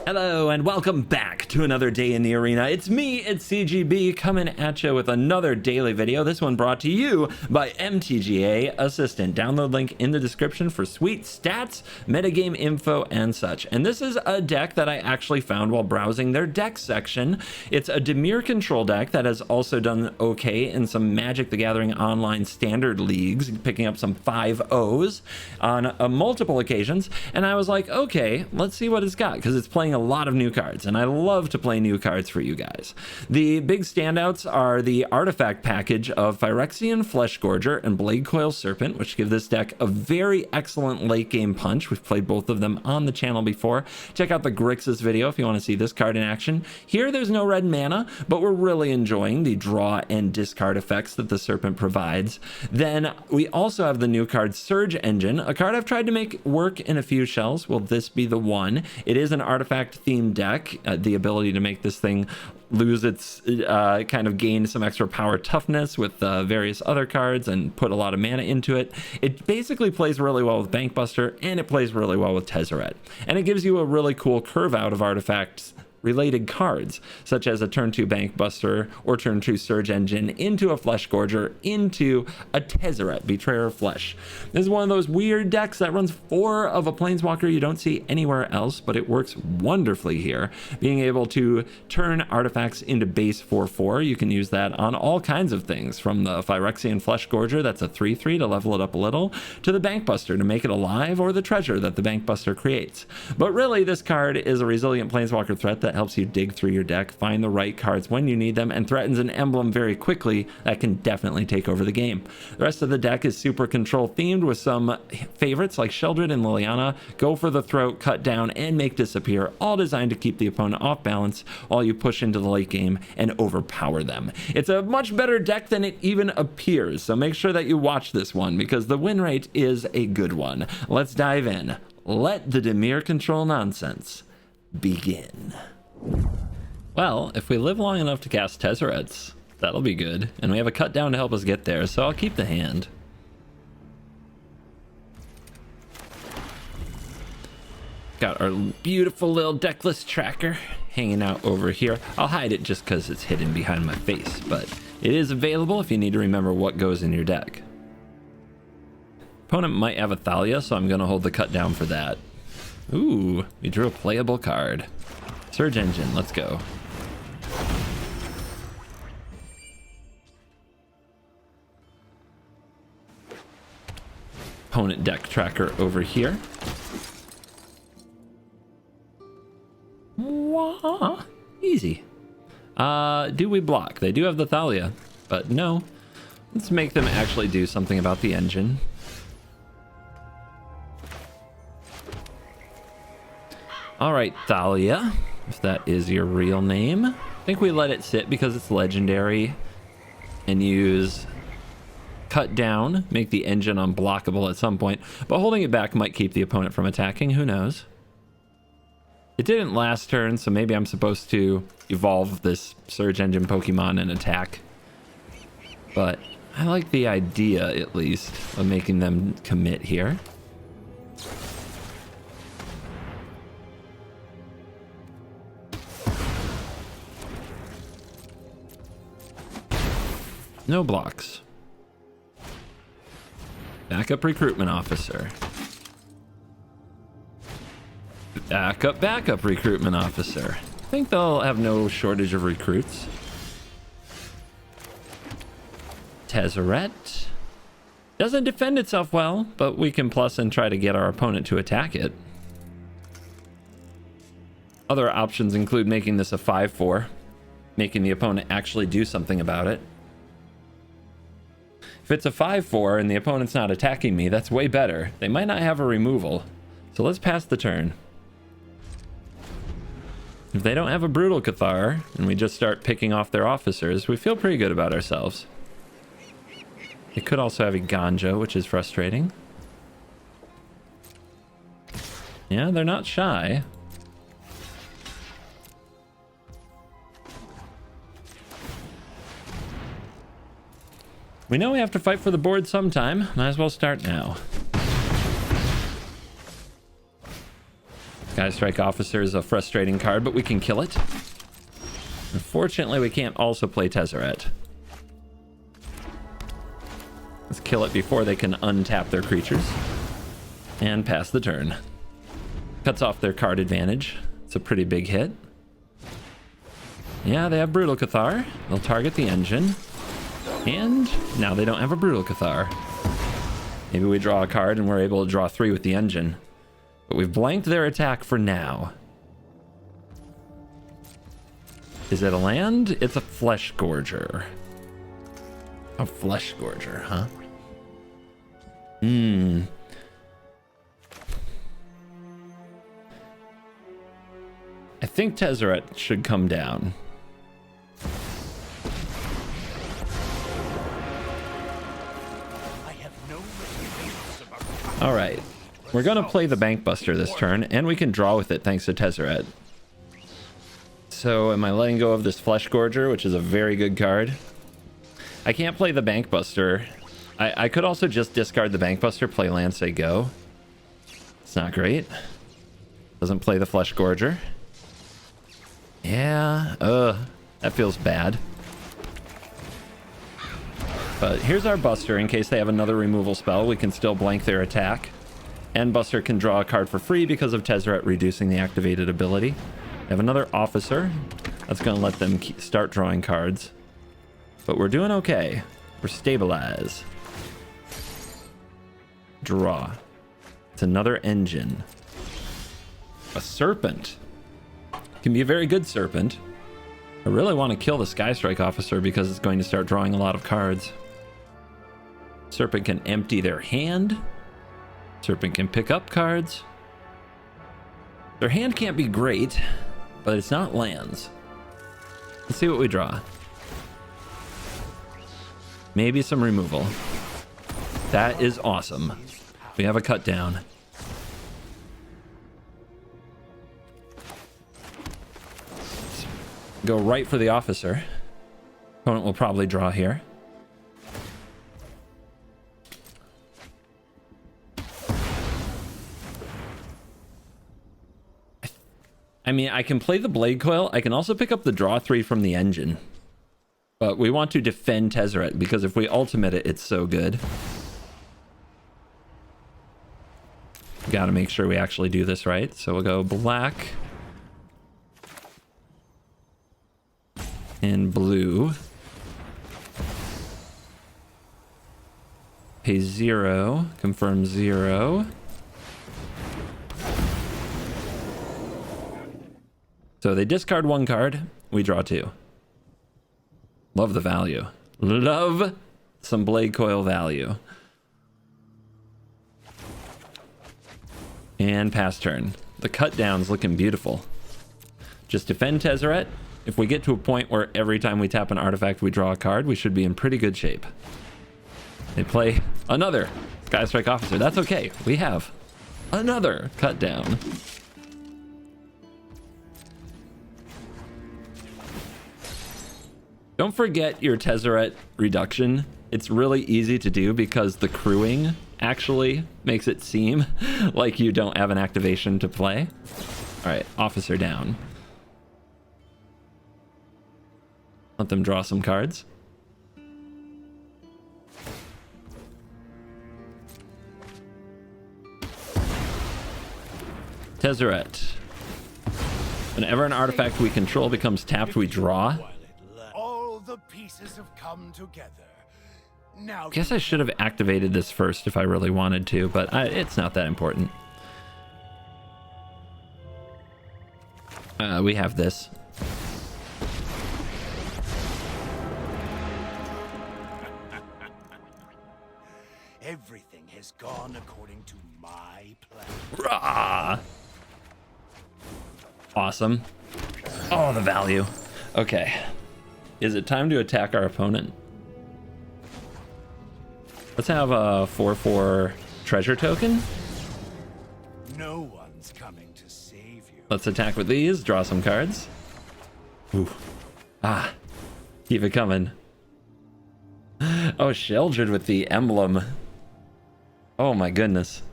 Hello and welcome back to another day in the arena. It's me, it's CGB, coming at you with another daily video. This one brought to you by MTG Assistant. Download link in the description for sweet stats, metagame info, and such. And this is a deck that I actually found while browsing their deck section. It's a Dimir control deck that has also done okay in some Magic the Gathering online standard leagues, picking up some 5-0s on multiple occasions. And I was like, okay, let's see what it's got, because it's playing a lot of new cards, and I love to play new cards for you guys. The big standouts are the artifact package of Phyrexian Fleshgorger and Blade Coil Serpent, which give this deck a very excellent late game punch. We've played both of them on the channel before. Check out the Grixis video if you want to see this card in action. Here there's no red mana, but we're really enjoying the draw and discard effects that the Serpent provides. Then we also have the new card Surge Engine, a card I've tried to make work in a few shells. Will this be the one? It is an artifact themed deck, the ability to make this thing lose its kind of gain some extra power toughness with various other cards and put a lot of mana into it. It basically plays really well with Bankbuster, and it plays really well with Tezzeret, and it gives you a really cool curve out of artifacts related cards, such as a turn 2 Bankbuster or turn 2 Surge Engine into a Fleshgorger into a Tezzeret, Betrayer of Flesh. This is one of those weird decks that runs 4 of a Planeswalker you don't see anywhere else, but it works wonderfully here. Being able to turn artifacts into base 4/4, you can use that on all kinds of things, from the Phyrexian Fleshgorger, that's a 3/3 to level it up a little, to the Bankbuster to make it alive, or the treasure that the Bankbuster creates. But really, this card is a resilient Planeswalker threat that helps you dig through your deck, find the right cards when you need them, and threatens an emblem very quickly that can definitely take over the game. The rest of the deck is super control themed, with some favorites like Sheldred and Liliana, Go for the Throat, Cut Down, and Make Disappear, all designed to keep the opponent off balance while you push into the late game and overpower them. It's a much better deck than it even appears, so make sure that you watch this one because the win rate is a good one. Let's dive in. Let the Dimir control nonsense begin. Well, if we live long enough to cast Tezzerets, that'll be good. And we have a cut down to help us get there, so I'll keep the hand. Got our beautiful little deck list tracker hanging out over here. I'll hide it just because it's hidden behind my face, but it is available if you need to remember what goes in your deck. Opponent might have a Thalia, so I'm going to hold the cut down for that. Ooh, we drew a playable card. Surge Engine, let's go. Opponent deck tracker over here. Wah, easy. Do we block? They do have the Thalia, but no. Let's make them actually do something about the engine. All right, Thalia, if that is your real name. I think we let it sit because it's legendary, and use Cut Down, make the engine unblockable at some point, but holding it back might keep the opponent from attacking, who knows. It didn't last turn, so maybe I'm supposed to evolve this Surge Engine Pokemon and attack, but I like the idea, at least, of making them commit here. No blocks. Backup recruitment officer. Backup recruitment officer. I think they'll have no shortage of recruits. Tezzeret. Doesn't defend itself well, but we can plus and try to get our opponent to attack it. Other options include making this a 5/4, making the opponent actually do something about it. If it's a 5/4 and the opponent's not attacking me, that's way better. They might not have a removal, so let's pass the turn. If they don't have a Brutal Cathar and we just start picking off their officers, we feel pretty good about ourselves. They could also have a Ganja, which is frustrating. Yeah, they're not shy. We know we have to fight for the board sometime. Might as well start now. Sky Strike Officer is a frustrating card, but we can kill it. Unfortunately, we can't also play Tezzeret. Let's kill it before they can untap their creatures. And pass the turn. Cuts off their card advantage. It's a pretty big hit. Yeah, they have Brutal Cathar. They'll target the engine. And now they don't have a Brutal Cathar. Maybe we draw a card and we're able to draw 3 with the engine. But we've blanked their attack for now. Is it a land? It's a Flesh Gorger. A Flesh Gorger, huh? I think Tezzeret should come down. All right, we're gonna play the Bankbuster this turn, and we can draw with it thanks to Tezzeret. So am I letting go of this Flesh Gorger, which is a very good card? I can't play the Bankbuster. I could also just discard the Bankbuster, play land, say go. It's not great. Doesn't play the Flesh Gorger. Yeah, that feels bad. But here's our Buster. In case they have another removal spell, we can still blank their attack. And Buster can draw a card for free because of Tezzeret reducing the activated ability. We have another Officer. That's going to let them start drawing cards. But we're doing okay. We're stabilized. Draw. It's another engine. A Serpent. Can be a very good Serpent. I really want to kill the Sky Strike Officer because it's going to start drawing a lot of cards. Serpent can empty their hand. Serpent can pick up cards. Their hand can't be great, but it's not lands. Let's see what we draw. Maybe some removal. That is awesome. We have a cut down. Go right for the Officer. Opponent will probably draw here. I mean, I can play the Blade Coil. I can also pick up the draw 3 from the engine. But we want to defend Tezzeret because if we ultimate it, it's so good. Got to make sure we actually do this right. So we'll go black. And blue. Pay 0. Confirm 0. So they discard 1 card. We draw 2. Love the value. Love some Blade Coil value. And pass turn. The cut down's looking beautiful. Just defend Tezzeret. If we get to a point where every time we tap an artifact we draw a card, we should be in pretty good shape. They play another Sky Strike Officer. That's okay. We have another cut down. Don't forget your Tezzeret reduction. It's really easy to do because the crewing actually makes it seem like you don't have an activation to play. All right, Officer down. Let them draw some cards. Tezzeret. Whenever an artifact we control becomes tapped, we draw. All the pieces have come together. Now, Guess I should have activated this first if I really wanted to, but it's not that important. We have this. everything has gone according to my plan. Rah! Awesome. Oh, the value. Okay. Is it time to attack our opponent? Let's have a 4/4 treasure token. No one's coming to save you. Let's attack with these, draw some cards. Ooh. Ah. Keep it coming. Oh, Sheldred with the emblem. Oh my goodness.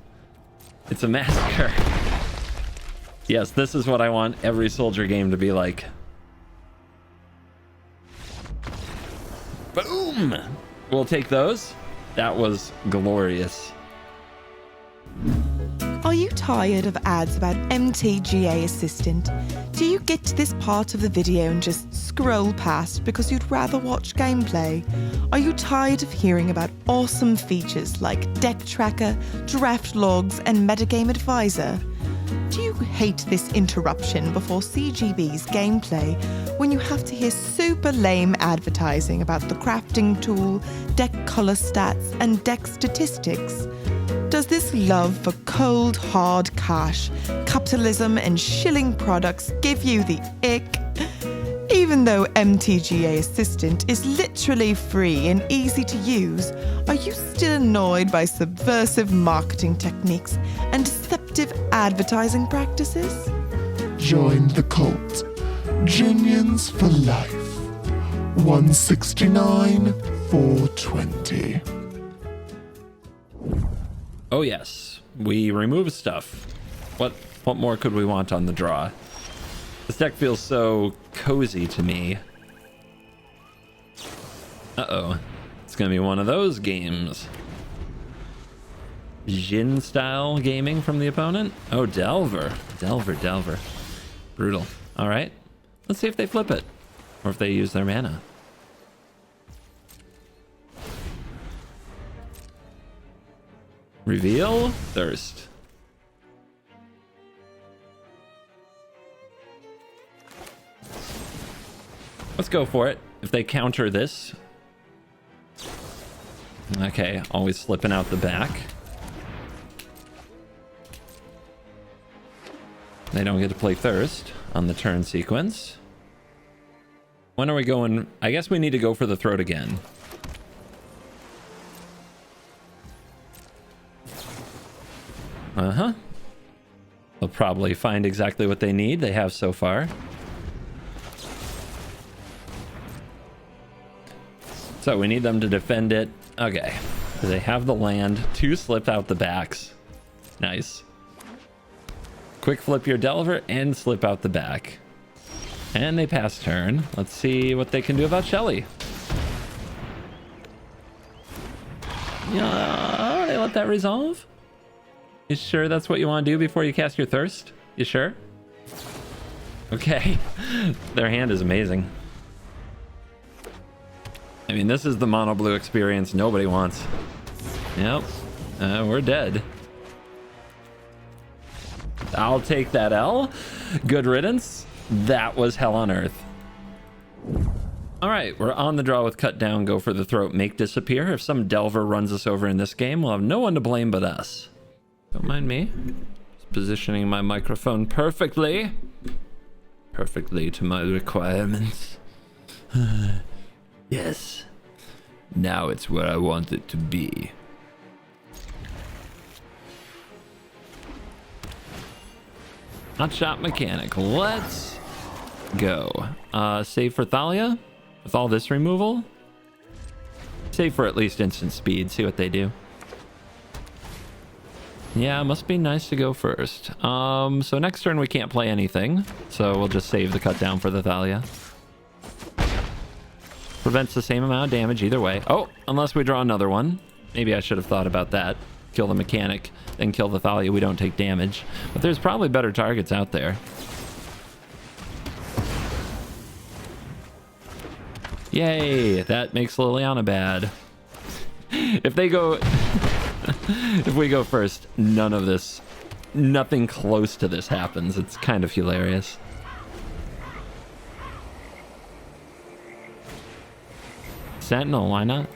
It's a massacre. Yes, this is what I want every soldier game to be like. Boom! We'll take those. That was glorious. Are you tired of ads about MTGA Assistant? Do you get to this part of the video and just scroll past because you'd rather watch gameplay? Are you tired of hearing about awesome features like deck tracker, draft logs, and metagame advisor? Do you hate this interruption before CGB's gameplay when you have to hear super lame advertising about the crafting tool, deck color stats, and deck statistics? Does this love for cold, hard cash, capitalism, and shilling products give you the ick? Even though MTGA Assistant is literally free and easy to use, are you still annoyed by subversive marketing techniques and deceptive advertising practices? Join the cult. Genians for life. 169, 420. Oh yes, we remove stuff. What more could we want on the draw? This deck feels so cozy to me. Uh-oh. It's gonna be one of those games. Jin style gaming from the opponent? Oh, Delver. Delver. Brutal. Alright. Let's see if they flip it. Or if they use their mana. Reveal Thirst. Let's go for it. If they counter this. Okay, always slipping out the back. They don't get to play Thirst on the turn sequence. When are we going? I guess we need to go for the throat again. Uh-huh. They'll probably find exactly what they need. They have so far. So we need them to defend it. Okay. They have the land. 2 slipped out the backs. Nice. Quick flip your Delver and slip out the back. And they pass turn. Let's see what they can do about Shelly. Yeah, they let that resolve? You sure that's what you want to do before you cast your Thirst? You sure? Okay. Their hand is amazing. I mean, this is the mono blue experience nobody wants. Yep. We're dead. I'll take that L. Good riddance. That was hell on earth. All right, we're on the draw with cut down, go for the throat, make disappear. If some Delver runs us over in this game, we'll have no one to blame but us. Don't mind me. Just positioning my microphone perfectly. Perfectly to my requirements. Yes. Now it's where I want it to be. Hotshot mechanic. Let's go. Save for Thalia with all this removal. Save for at least instant speed. See what they do. Yeah, it must be nice to go first. So next turn we can't play anything. So we'll just save the cut down for the Thalia. Prevents the same amount of damage either way. Oh, unless we draw another one. Maybe I should have thought about that. Kill the mechanic, then kill the Thalia. We don't take damage. But there's probably better targets out there. Yay, that makes Liliana bad. If they go... if we go first, none of this... nothing close to this happens. It's kind of hilarious. Sentinel, why not?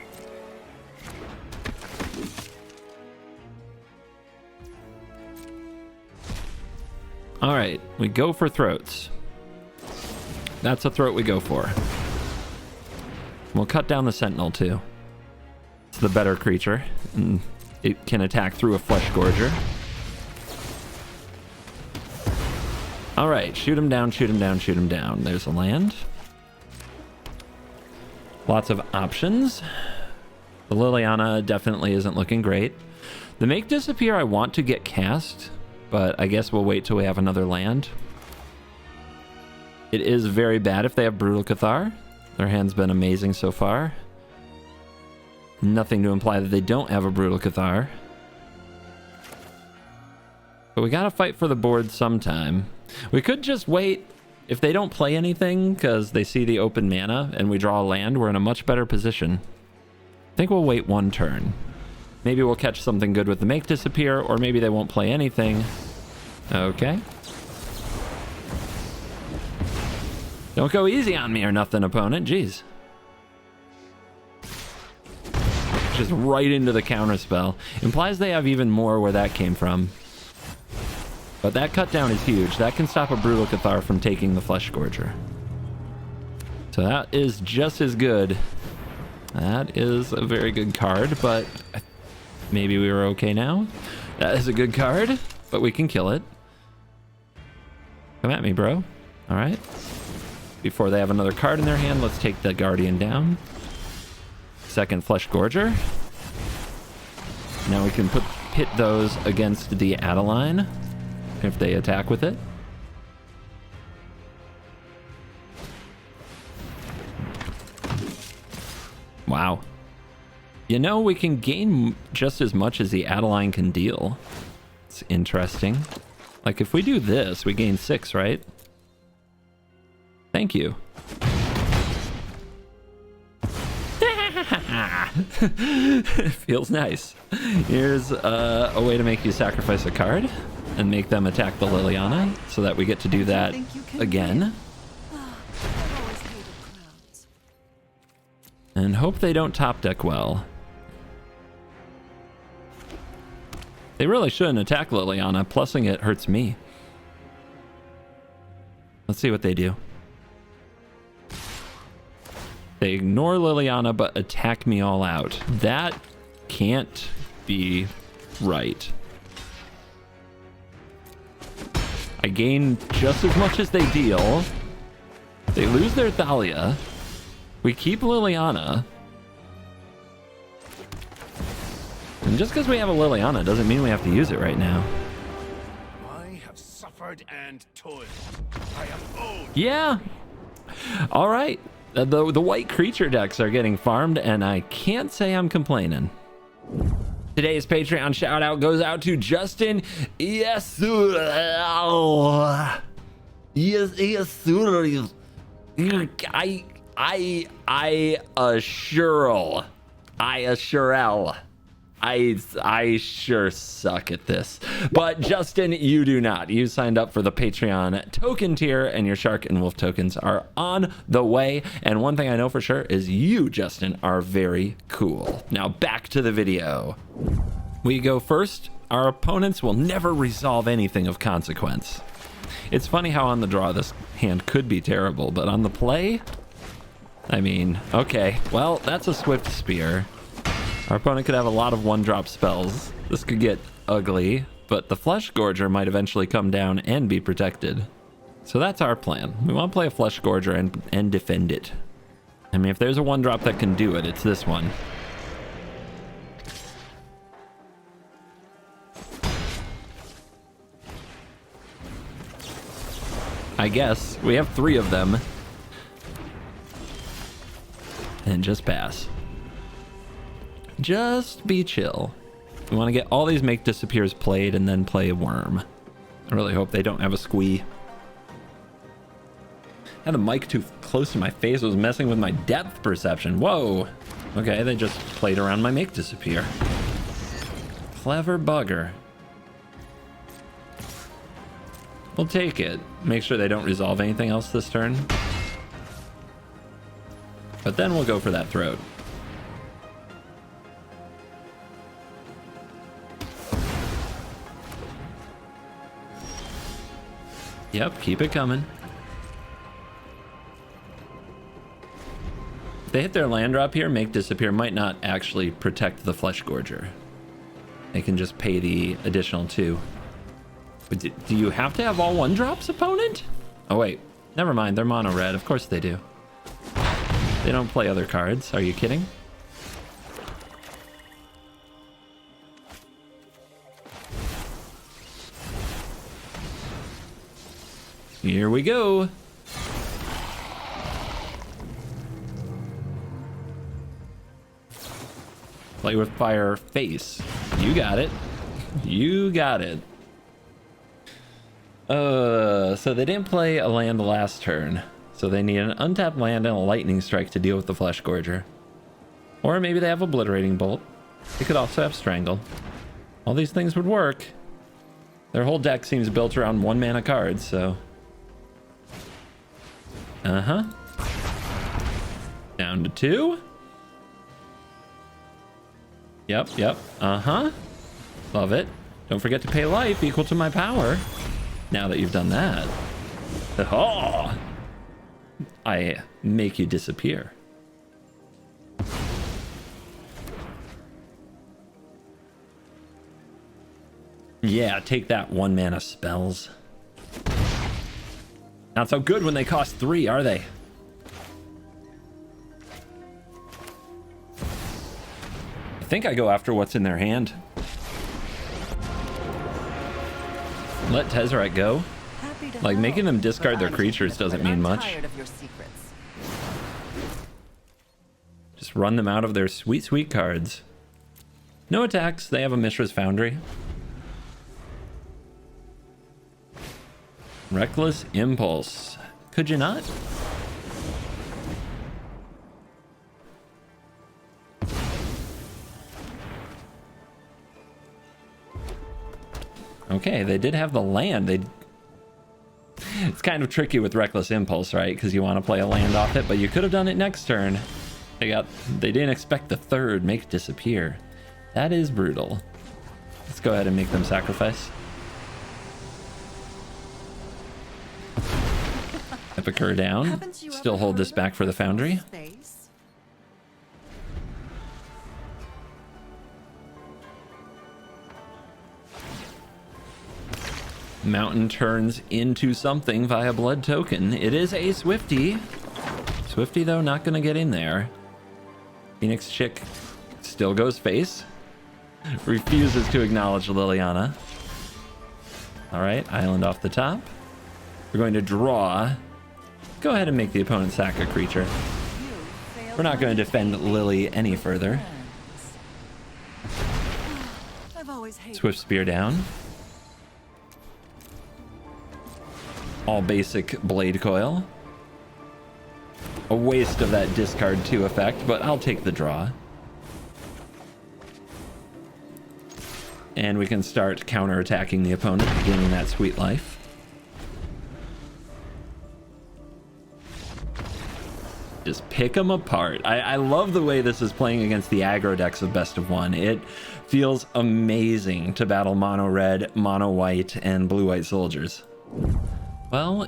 All right, we go for throats. That's a throat we go for. We'll cut down the Sentinel too. It's the better creature, and it can attack through a Flesh Gorger. All right, shoot him down, shoot him down, shoot him down. There's a land. Lots of options. The Liliana definitely isn't looking great. The Make Disappear I want to get cast but I guess we'll wait till we have another land. It is very bad if they have Brutal Cathar. Their hand's been amazing so far. Nothing to imply that they don't have a Brutal Cathar. But we gotta fight for the board sometime. We could just wait. If they don't play anything because they see the open mana and we draw a land, we're in a much better position. I think we'll wait one turn. Maybe we'll catch something good with the Make Disappear, or maybe they won't play anything. Okay. Don't go easy on me or nothing, opponent. Jeez. Just right into the counter spell. Implies they have even more where that came from. But that cut down is huge. That can stop a Brutal Cathar from taking the Flesh Gorger. So that is just as good. That is a very good card, but maybe we were okay now. That is a good card, but we can kill it. Come at me, bro. All right. Before they have another card in their hand, let's take the Guardian down. Second Flesh Gorger. Now we can pit those against the Adeline if they attack with it. Wow. You know, we can gain just as much as the Adeline can deal. It's interesting. Like, if we do this, we gain 6, right? Thank you. It feels nice. Here's a way to make you sacrifice a card and make them attack the Liliana so that we get to do that again. And hope they don't top deck well. They really shouldn't attack Liliana. Plussing it hurts me. Let's see what they do. They ignore Liliana but attack me all out. That can't be right. I gain just as much as they deal. They lose their Thalia. We keep Liliana. And just because we have a Liliana doesn't mean we have to use it right now. I have suffered and toiled. I have owed. Yeah. All right. The white creature decks are getting farmed, and I can't say I'm complaining. Today's Patreon shout out goes out to Justin. Yes, sir. Yes, sir. I sure suck at this. But Justin, you do not. You signed up for the Patreon token tier, and your Shark and Wolf tokens are on the way. And one thing I know for sure is you, Justin, are very cool. Now back to the video. We go first. Our opponents will never resolve anything of consequence. It's funny how on the draw this hand could be terrible, but on the play, I mean, okay, well, that's a Swift Spear. Our opponent could have a lot of one-drop spells. This could get ugly, but the Flesh Gorger might eventually come down and be protected. So that's our plan. We want to play a Flesh Gorger and defend it. I mean, if there's a one-drop that can do it, it's this one. I guess. We have 3 of them. And just pass. Just be chill. We want to get all these Make Disappears played and then play a Worm. I really hope they don't have a Squee. Had the mic too close to my face. It was messing with my depth perception. Whoa. Okay, they just played around my Make Disappear. Clever bugger. We'll take it. Make sure they don't resolve anything else this turn. But then we'll go for that Throat. Yep, keep it coming. If they hit their land drop here, Make Disappear might not actually protect the Flesh Gorger. They can just pay the additional 2. But do you have to have all one drops, opponent? Oh wait, never mind, they're mono red. Of course they do. They don't play other cards. Are you kidding? Here we go. Play with fire face. You got it. You got it. So they didn't play a land last turn. So they need an untapped land and a lightning strike to deal with the Flesh Gorger. Or maybe they have Obliterating Bolt. They could also have Strangle. All these things would work. Their whole deck seems built around 1 mana cards, so... Down to 2. Yep. Love it. Don't forget to pay life equal to my power. Now that you've done that. Oh! I make you disappear. Yeah, take that 1 mana spells. Not so good when they cost 3, are they? I think I go after what's in their hand. Let Tezzeret go. Like, making them discard their creatures doesn't mean much. Just run them out of their sweet, sweet cards. No attacks. They have a Mishra's Foundry. Reckless Impulse. Could you not? Okay, they did have the land. It's kind of tricky with Reckless Impulse, right? Because you want to play a land off it, but you could have done it next turn. They didn't expect the 3rd make disappear. That is brutal. Let's go ahead and make them sacrifice. Epicure down. Still hold this back for the Foundry. Mountain turns into something via Blood Token. It is a Swifty. Swifty, though, not going to get in there. Phoenix Chick still goes face. Refuses to acknowledge Liliana. All right, island off the top. We're going to draw. Go ahead and make the opponent sack a creature. We're not going to defend Lily any further. Swift Spear down. All basic Blade Coil. A waste of that discard 2 effect, but I'll take the draw. And we can start counterattacking the opponent, gaining that sweet life. Just pick them apart. I love the way this is playing against the aggro decks of Best of 1. It feels amazing to battle mono red, mono white, and blue white soldiers. Well,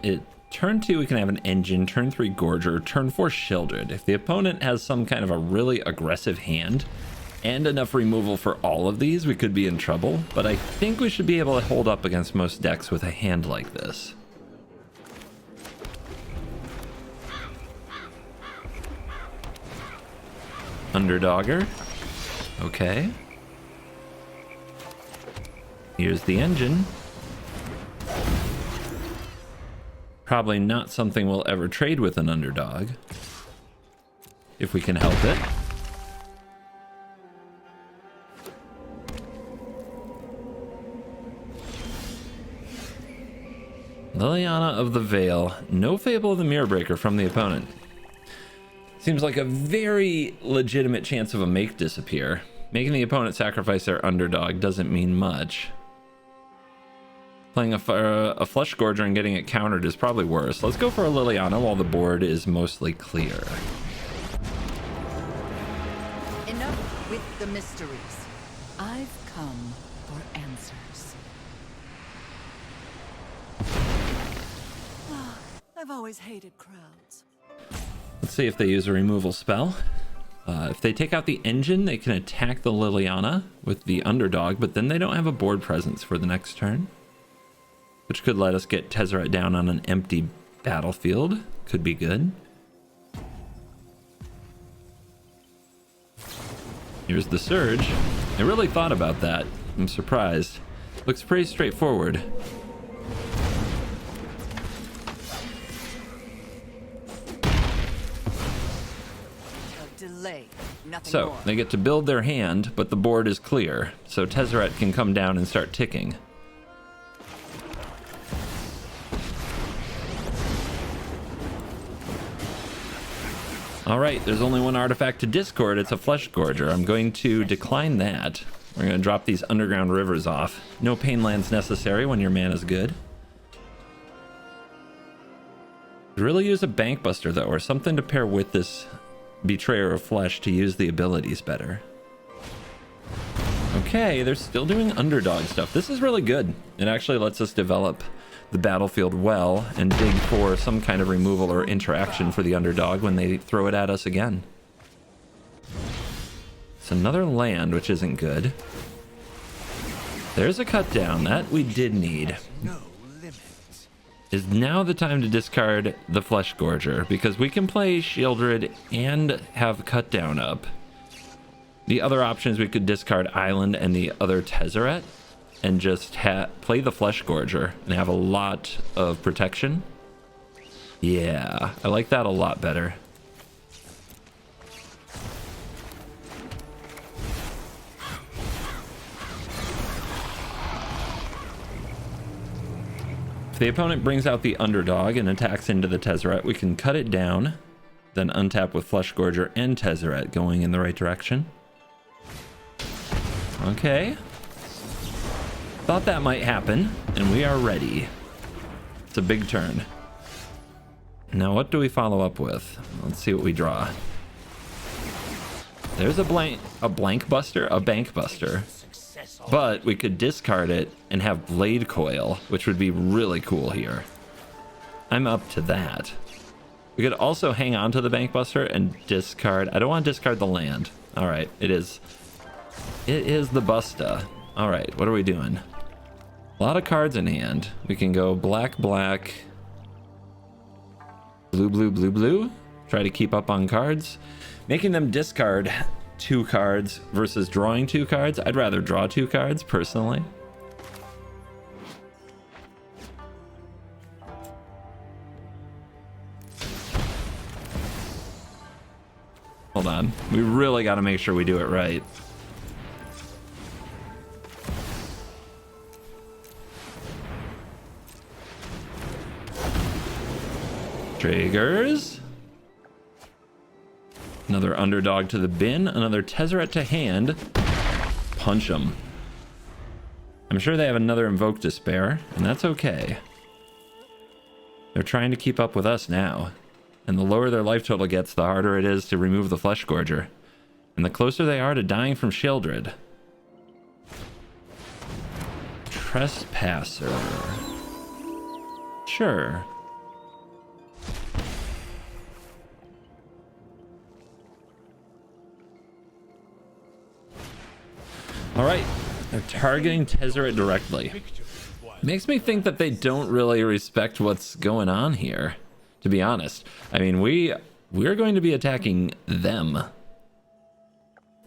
turn 2 we can have an engine, turn 3 Gorger, turn 4 Shieldred. If the opponent has some kind of a really aggressive hand and enough removal for all of these, we could be in trouble, but I think we should be able to hold up against most decks with a hand like this. Underdogger. Okay. Here's the engine. Probably not something we'll ever trade with an underdog. If we can help it. Liliana of the Veil. No Fable of the Mirrorbreaker from the opponent. Seems like a very legitimate chance of a make disappear. Making the opponent sacrifice their underdog doesn't mean much. Playing a Flesh Gorger and getting it countered is probably worse. Let's go for a Liliana while the board is mostly clear. Enough with the mysteries. I've come for answers. I've always hated crowds. Let's see if they use a removal spell. If they take out the engine, they can attack the Liliana with the underdog, but then they don't have a board presence for the next turn, which could let us get Tezzeret down on an empty battlefield. Could be good. Here's the Surge. I really thought about that. I'm surprised. Looks pretty straightforward. So they get to build their hand, but the board is clear, so Tezzeret can come down and start ticking. All right, there's only one artifact to discard. It's a Flesh Gorger. I'm going to decline that. We're going to drop these underground rivers off. No pain lands necessary when your mana is good. Really use a Bankbuster though, or something to pair with this Betrayer of Flesh to use the abilities better. Okay, they're still doing underdog stuff. This is really good. It actually lets us develop the battlefield well and dig for some kind of removal or interaction for the underdog when they throw it at us again. It's another land, which isn't good. There's a cut down that we did need. No limit. Is now the time to discard the Flesh Gorger, because we can play Shieldred and have cut down up. The other options, we could discard Island and the other Tezzeret and just play the Flesh Gorger and have a lot of protection. Yeah, I like that a lot better. If the opponent brings out the underdog and attacks into the Tezzeret, we can cut it down, then untap with Flesh Gorger and Tezzeret going in the right direction. Okay. Thought that might happen, and we are ready. It's a big turn. Now what do we follow up with? Let's see what we draw. There's a blank buster, a bank buster. But we could discard it and have Blade Coil, which would be really cool here. I'm up to that. We could also hang on to the bank buster and discard. I don't want to discard the land. All right, it is the Busta. All right, what are we doing? A lot of cards in hand. We can go black, black, blue, blue, blue, blue. Try to keep up on cards. Making them discard 2 cards versus drawing 2 cards. I'd rather draw 2 cards, personally. Hold on. We really got to make sure we do it right. Triggers. Another underdog to the bin. Another Tezzeret to hand. Punch them. I'm sure they have another Invoke Despair, and that's okay. They're trying to keep up with us now. And the lower their life total gets, the harder it is to remove the Flesh Gorger. And the closer they are to dying from Shieldred. Trespasser. Sure. All right, they're targeting Tezzeret directly. Makes me think that they don't really respect what's going on here, to be honest. I mean, we're going to be attacking them.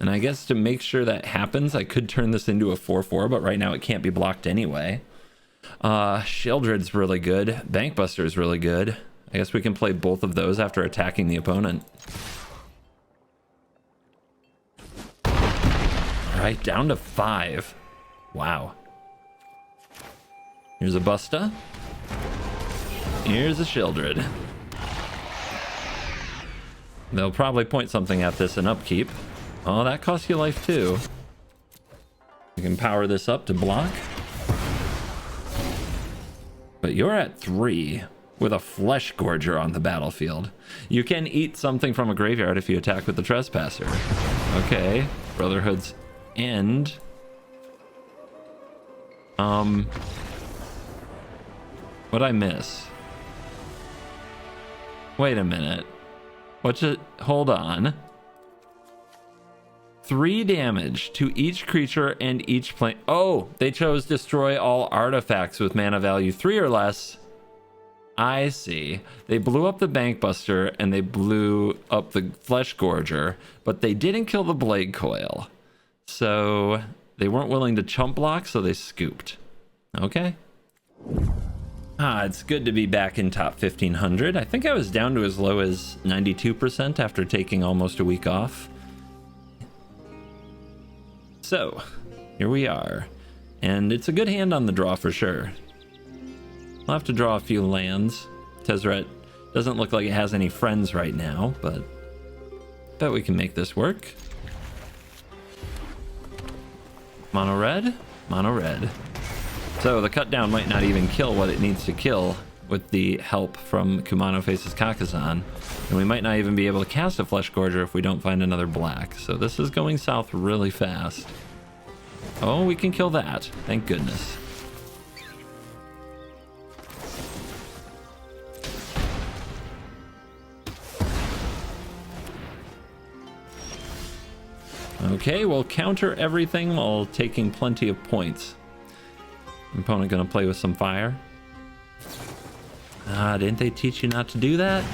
And I guess to make sure that happens, I could turn this into a 4/4, but right now it can't be blocked anyway. Shieldred's really good. Bankbuster's really good. I guess we can play both of those after attacking the opponent. Right, down to 5. Wow. Here's a Busta. Here's a Shieldred. They'll probably point something at this in upkeep. Oh, that costs you life too. You can power this up to block. But you're at 3 with a Flesh Gorger on the battlefield. You can eat something from a graveyard if you attack with the Trespasser. Okay, Brotherhood's End. What'd I miss? Wait a minute. Hold on. 3 damage to each creature and each plane. Oh, they chose destroy all artifacts with mana value 3 or less. I see. They blew up the Bankbuster and they blew up the Flesh Gorger, but they didn't kill the Blade Coil. So they weren't willing to chump block, so they scooped. Okay. It's good to be back in top 1500. I think I was down to as low as 92% after taking almost a week off. So here we are, and it's a good hand on the draw for sure. I'll have to draw a few lands. Tezzeret doesn't look like it has any friends right now, but bet we can make this work. Mono red, mono red. So the cut down might not even kill what it needs to kill with the help from Kumano Faces Kakazan, and we might not even be able to cast a Flesh Gorger if we don't find another black. So this is going south really fast. Oh, we can kill that. Thank goodness. Okay, we'll counter everything while taking plenty of points. Opponent gonna play with some fire. Ah, didn't they teach you not to do that?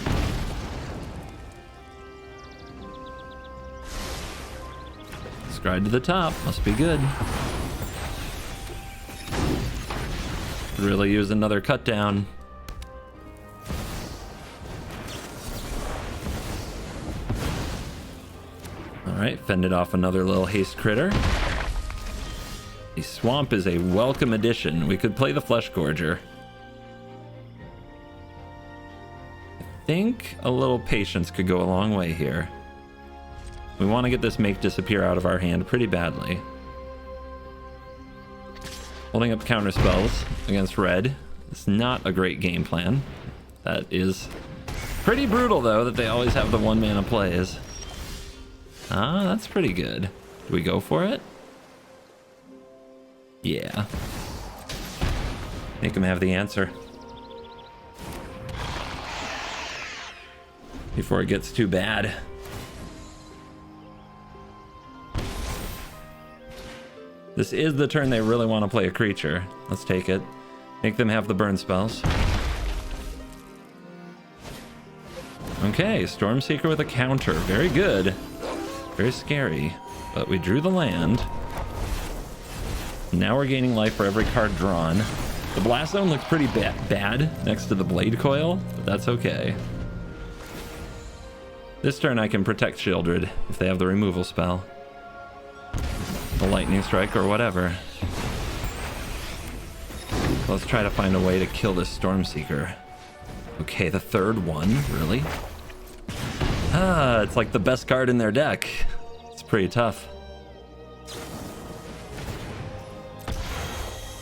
Stride to the top, must be good. Really use another cut down. Alright, fended off another little haste critter. The swamp is a welcome addition. We could play the Flesh Gorger. I think a little patience could go a long way here. We want to get this Make Disappear out of our hand pretty badly. Holding up counter spells against red. It's not a great game plan. That is pretty brutal, though, that they always have the 1-mana plays. Ah, that's pretty good. Do we go for it? Yeah. Make him have the answer. Before it gets too bad. This is the turn they really want to play a creature. Let's take it. Make them have the burn spells. Okay, Stormseeker with a counter. Very good. Very scary. But we drew the land. Now we're gaining life for every card drawn. The Blast Zone looks pretty bad next to the Blade Coil, but that's okay. This turn I can protect Shieldred if they have the removal spell. The Lightning Strike or whatever. Let's try to find a way to kill this Stormseeker. Okay, the third one, really? Ah, it's like the best card in their deck. It's pretty tough.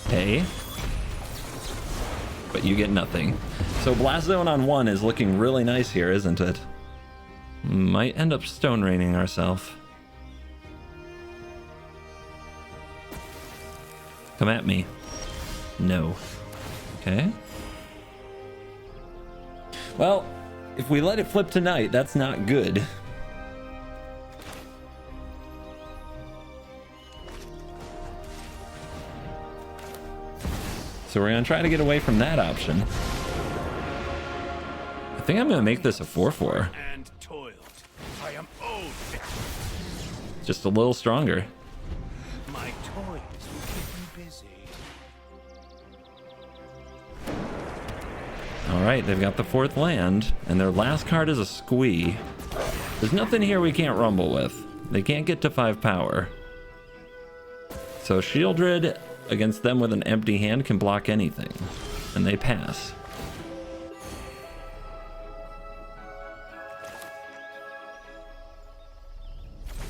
Hey. But you get nothing. So Blast Zone on 1 is looking really nice here, isn't it? Might end up Stone Raining ourselves. Come at me. No. Okay. Well, if we let it flip tonight, that's not good. So we're going to try to get away from that option. I think I'm going to make this a 4/4. And toiled. I am owed death. Just a little stronger. My toys will keep me busy. All right, they've got the 4th land, and their last card is a Squee. There's nothing here we can't rumble with. They can't get to 5 power. So Shieldred against them with an empty hand can block anything, and they pass.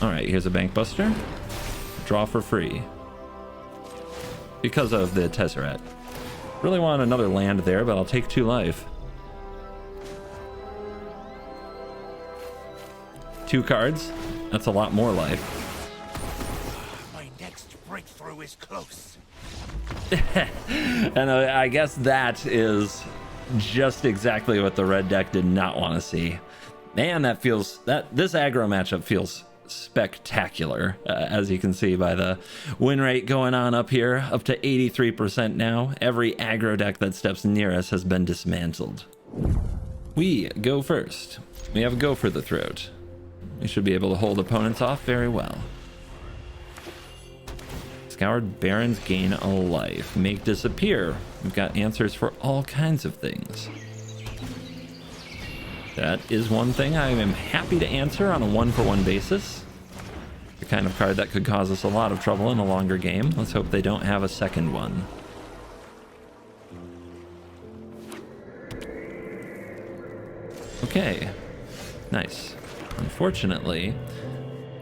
All right, here's a Bank Buster. Draw for free. Because of the Tezzeret. Really want another land there, but I'll take 2 life. 2 cards. That's a lot more life. My next breakthrough is close. And I guess that is just exactly what the red deck did not want to see. Man, this aggro matchup feels spectacular, as you can see by the win rate going on up here, up to 83% now. Every aggro deck that steps near us has been dismantled. We go first. We have Go for the Throat. We should be able to hold opponents off very well. Scoured Barrens gain a life. Make Disappear. We've got answers for all kinds of things. That is one thing I am happy to answer on a 1-for-1 basis. The The kind of card that could cause us a lot of trouble in a longer game. Let's hope they don't have a second one. Okay, nice. Unfortunately,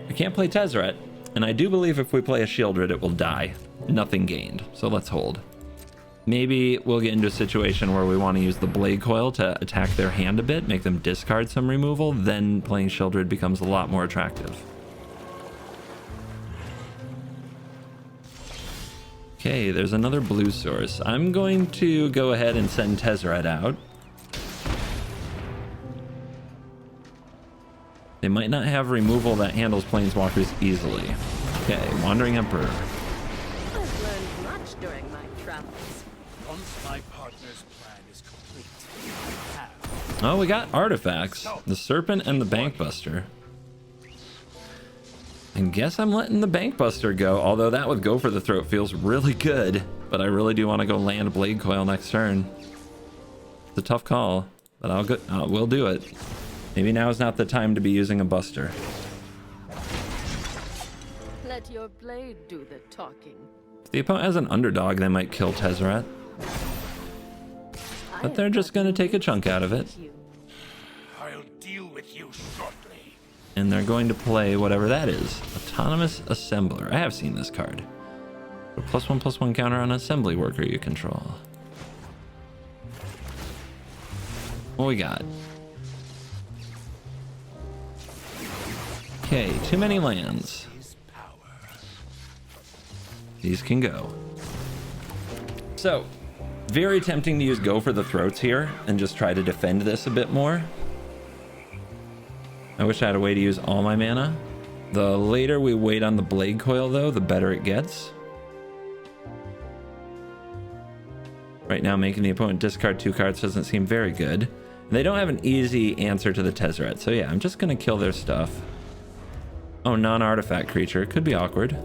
I can't play Tezzeret, and I do believe if we play a Shieldred, it will die. Nothing gained, so let's hold. Maybe we'll get into a situation where we want to use the Blade Coil to attack their hand a bit, make them discard some removal, then playing Shieldred becomes a lot more attractive. Okay, there's another blue source. I'm going to go ahead and send Tezzeret out. They might not have removal that handles planeswalkers easily. Okay, Wandering Emperor. I've learned much during my travels. Once my partner's plan is complete, I have. Oh, we got artifacts. The Serpent and the Bankbuster. And guess I'm letting the Bankbuster go, although that with Go for the Throat feels really good. But I really do want to go land Blade Coil next turn. It's a tough call, but we'll do it. Maybe now is not the time to be using a Buster. Let your blade do the talking. If the opponent has an underdog, they might kill Tezzeret. But they're just going to take a chunk out of it. I'll deal with you shortly. And they're going to play whatever that is. Autonomous Assembler. I have seen this card. A +1/+1 counter on assembly worker you control. What we got? Okay, too many lands. These can go. So, very tempting to use Go for the Throats here and just try to defend this a bit more. I wish I had a way to use all my mana. The later we wait on the Blade Coil, though, the better it gets. Right now, making the opponent discard 2 cards doesn't seem very good. And they don't have an easy answer to the Tezzeret, so yeah, I'm just going to kill their stuff. Oh, non-artifact creature. Could be awkward.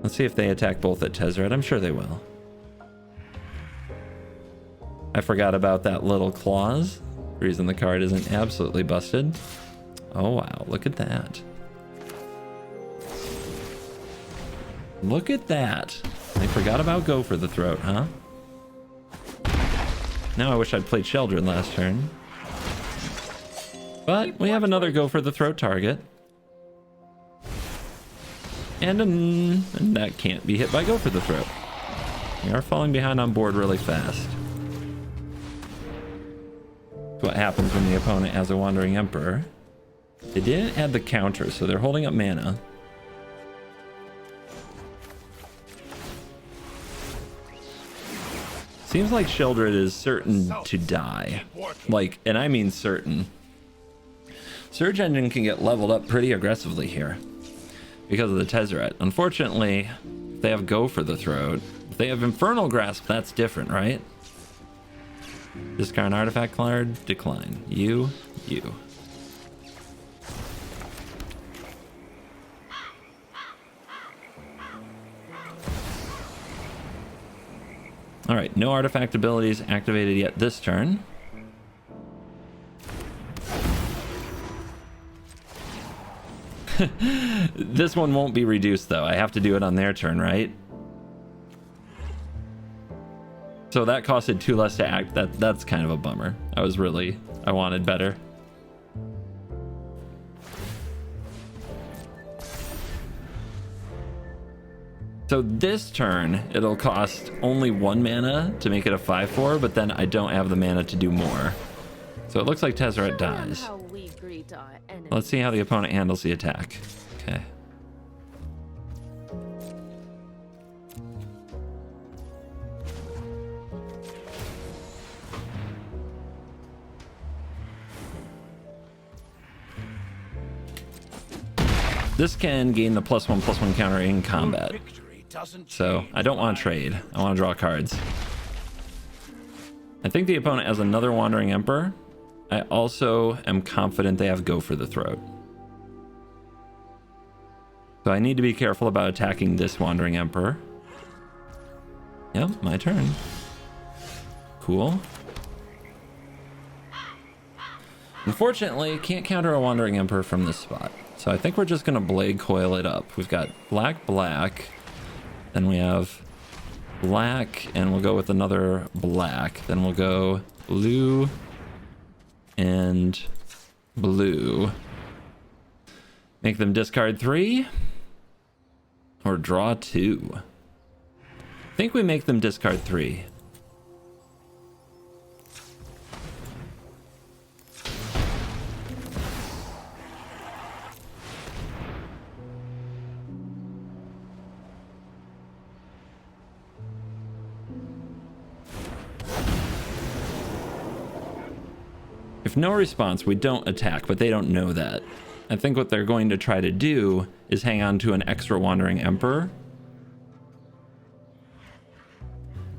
Let's see if they attack both at Tezzeret. I'm sure they will. I forgot about that little clause. Reason the card isn't absolutely busted. Oh, wow. Look at that. Look at that. They forgot about Go for the Throat, huh? Now I wish I'd played Sheldred last turn. But we have another Go for the Throat target. And that can't be hit by Go for the Throat. We are falling behind on board really fast. That's what happens when the opponent has a Wandering Emperor. They didn't add the counter, so they're holding up mana. Seems like Sheldred is certain to die. Like, and I mean certain. Surge Engine can get leveled up pretty aggressively here because of the Tezzeret. Unfortunately, if they have Go for the Throat. If they have Infernal Grasp, that's different, right? Discard an artifact card, decline. You. All right, no artifact abilities activated yet this turn. This one won't be reduced though. I have to do it on their turn, right? So that costed 2 less to act. That's kind of a bummer. I wanted better. So this turn, it'll cost only 1 mana to make it a 5/4, but then I don't have the mana to do more. So it looks like Tezzeret dies. Let's see how the opponent handles the attack. Okay. This can gain the +1/+1 counter in combat. So I don't want to trade. I want to draw cards. I think the opponent has another Wandering Emperor. I also am confident they have Go for the Throat. So I need to be careful about attacking this Wandering Emperor. Yep, my turn. Cool. Unfortunately, can't counter a Wandering Emperor from this spot. So I think we're just gonna blade coil it up. We've got black, black, then we have black, and we'll go with another black. Then we'll go blue and blue. Make them discard 3 or draw 2. I think we make them discard 3. If no response, we don't attack, but they don't know that. I think what they're going to try to do is hang on to an extra Wandering Emperor.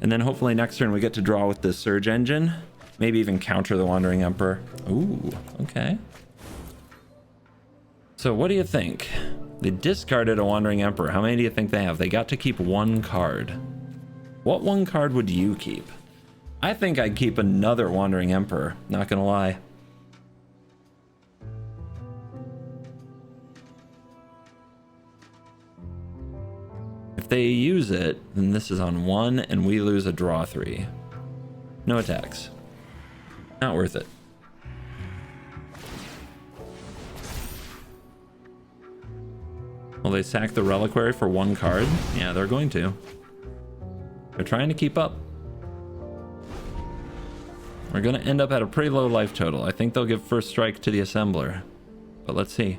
And then hopefully next turn we get to draw with this Surge Engine. Maybe even counter the Wandering Emperor. Ooh, okay. So what do you think? They discarded a Wandering Emperor. How many do you think they have? They got to keep 1 card. What 1 card would you keep? I think I'd keep another Wandering Emperor, not gonna lie. If they use it, then this is on 1 and we lose a draw 3. No attacks. Not worth it. Will they sack the Reliquary for 1 card? Yeah, they're going to. They're trying to keep up. We're going to end up at a pretty low life total. I think they'll give first strike to the Assembler. But let's see.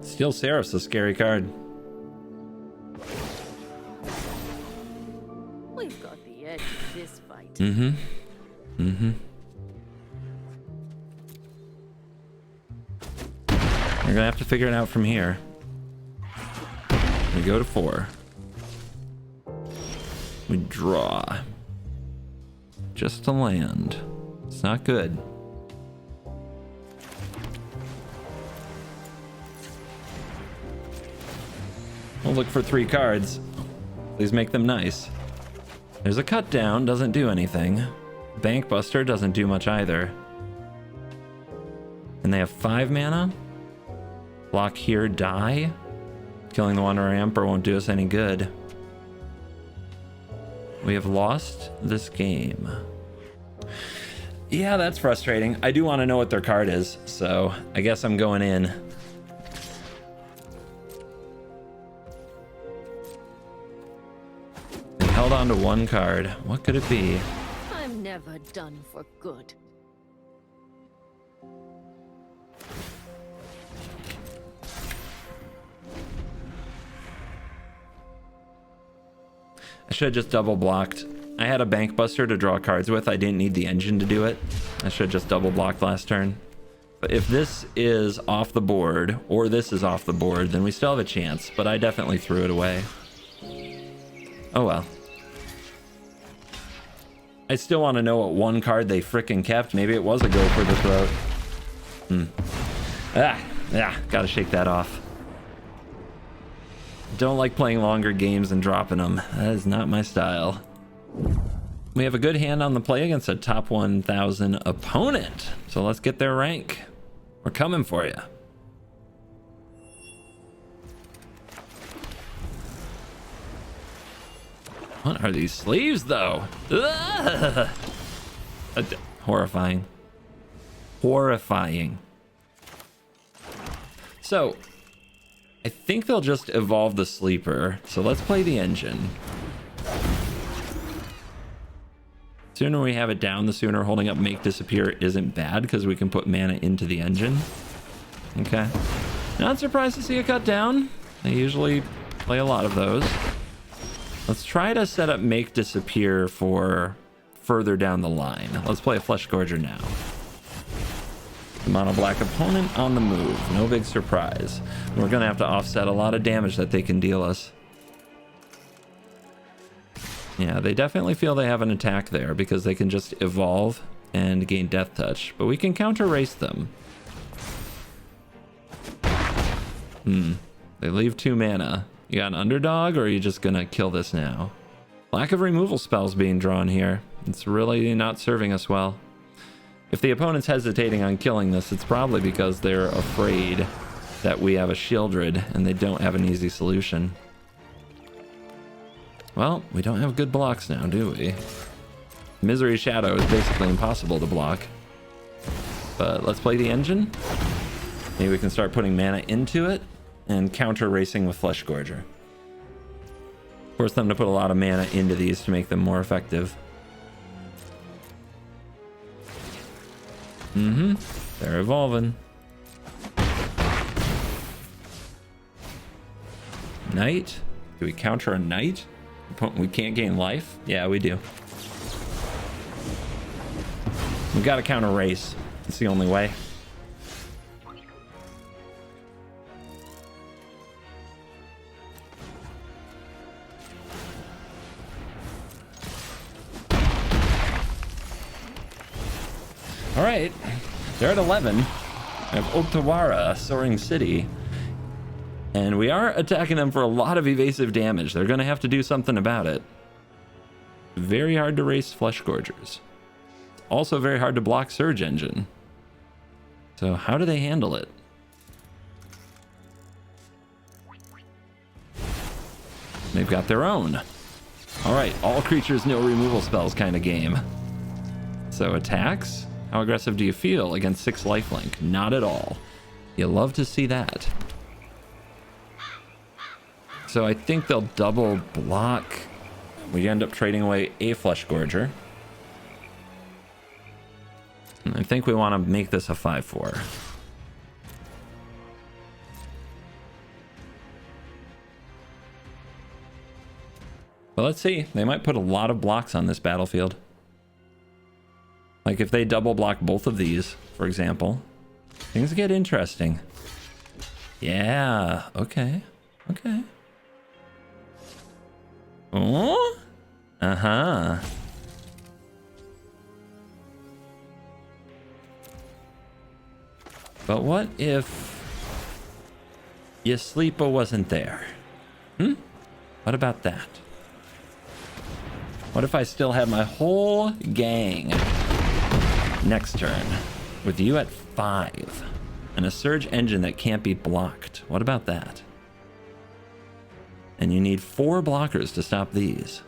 Steel Seraph's a scary card. We've got the edge of this fight. We're going to have to figure it out from here. We go to 4. We draw. Just to land. It's not good. We'll look for 3 cards. Please make them nice. There's a cut down, doesn't do anything. Bank Buster doesn't do much either. And they have 5 mana. Block here, die. Killing the Wandering Emperor won't do us any good. We have lost this game. Yeah, that's frustrating. I do want to know what their card is, so I guess I'm going in. They held on to 1 card. What could it be? I'm never done for good. I should have just double blocked. I had a Bank Buster to draw cards with. I didn't need the engine to do it. I should have just double blocked last turn. But if this is off the board, or this is off the board, then we still have a chance. But I definitely threw it away. Oh well. I still want to know what 1 card they frickin' kept. Maybe it was a go for the throat. Gotta shake that off. Don't like playing longer games and dropping them. That is not my style. We have a good hand on the play against a top 1000 opponent. So let's get their rank. We're coming for you. What are these sleeves though? Ugh! Horrifying. Horrifying. So I think they'll just evolve the sleeper. So let's play the engine. Sooner we have it down, the sooner holding up Make Disappear isn't bad because we can put mana into the engine. Okay. Not surprised to see a cut down. I usually play a lot of those. Let's try to set up Make Disappear for further down the line. Let's play a Flesh Gorger now. The mono black opponent on the move. No big surprise. We're going to have to offset a lot of damage that they can deal us. Yeah, they definitely feel they have an attack there because they can just evolve and gain Death Touch. But we can counter race them. They leave 2 mana. You got an underdog or are you just going to kill this now? Lack of removal spells being drawn here. It's really not serving us well. If the opponent's hesitating on killing this, it's probably because they're afraid that we have a Shieldred and they don't have an easy solution. Well, we don't have good blocks now, do we? Misery Shadow is basically impossible to block. But let's play the engine. Maybe we can start putting mana into it and counter racing with Flesh Gorger. Force them to put a lot of mana into these to make them more effective. They're evolving. Knight? Do we counter a knight? We can't gain life? Yeah, we do. We gotta counter race. It's the only way. All right, they're at 11. I have Oktawara, Soaring City. And we are attacking them for a lot of evasive damage. They're going to have to do something about it. Very hard to race Flesh Gorgers. Also very hard to block Surge Engine. So how do they handle it? They've got their own. All right, all creatures, no removal spells kind of game. So attacks. How aggressive do you feel against 6 lifelink? Not at all. You love to see that. So I think they'll double block. We end up trading away a Flesh Gorger. And I think we want to make this a 5/4. But let's see. They might put a lot of blocks on this battlefield. Like if they double block both of these, for example, things get interesting. Yeah, okay, okay. Oh, uh-huh. But what if Yasleepa wasn't there? What about that? What if I still had my whole gang next turn with you at 5 and a Surge Engine that can't be blocked? What about that? And you need 4 blockers to stop these.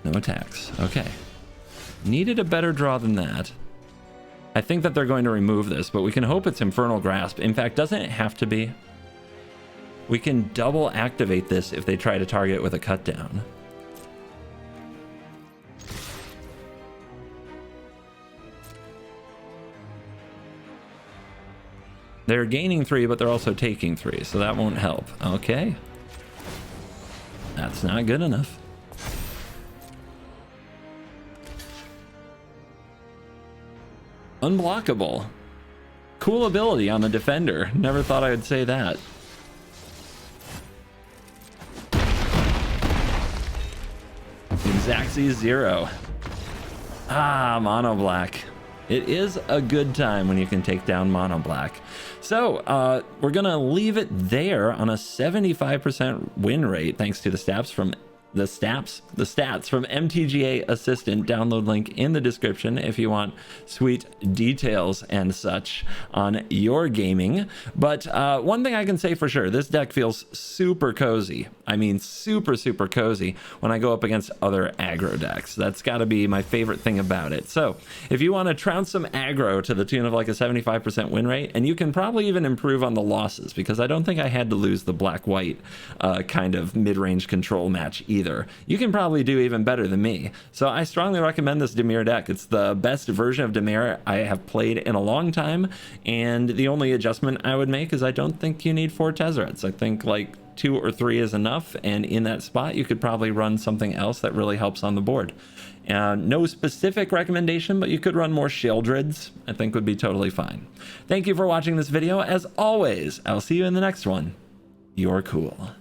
No attacks. Okay. Needed a better draw than that. I think that they're going to remove this, but we can hope it's Infernal Grasp. In fact, doesn't it have to be? We can double activate this if they try to target with a cut down. They're gaining 3, but they're also taking 3, so that won't help. Okay. That's not good enough. Unblockable. Cool ability on the defender. Never thought I would say that. Zaxi 0. Ah, mono black. It is a good time when you can take down mono black. So we're gonna leave it there on a 75% win rate thanks to the stats from MTGA Assistant. Download link in the description if you want sweet details and such on your gaming. But one thing I can say for sure, this deck feels super cozy. I mean, super cozy when I go up against other aggro decks. That's got to be my favorite thing about it. So if you want to trounce some aggro to the tune of like a 75% win rate, and you can probably even improve on the losses, because I don't think I had to lose the black-white kind of mid-range control match either. You can probably do even better than me. So I strongly recommend this Dimir deck. It's the best version of Dimir I have played in a long time, and the only adjustment I would make is I don't think you need 4 Tezzerets. I think like 2 or 3 is enough, and in that spot you could probably run something else that really helps on the board. No specific recommendation, but you could run more Shieldreds. I think would be totally fine. Thank you for watching this video. As always, I'll see you in the next one. You're cool.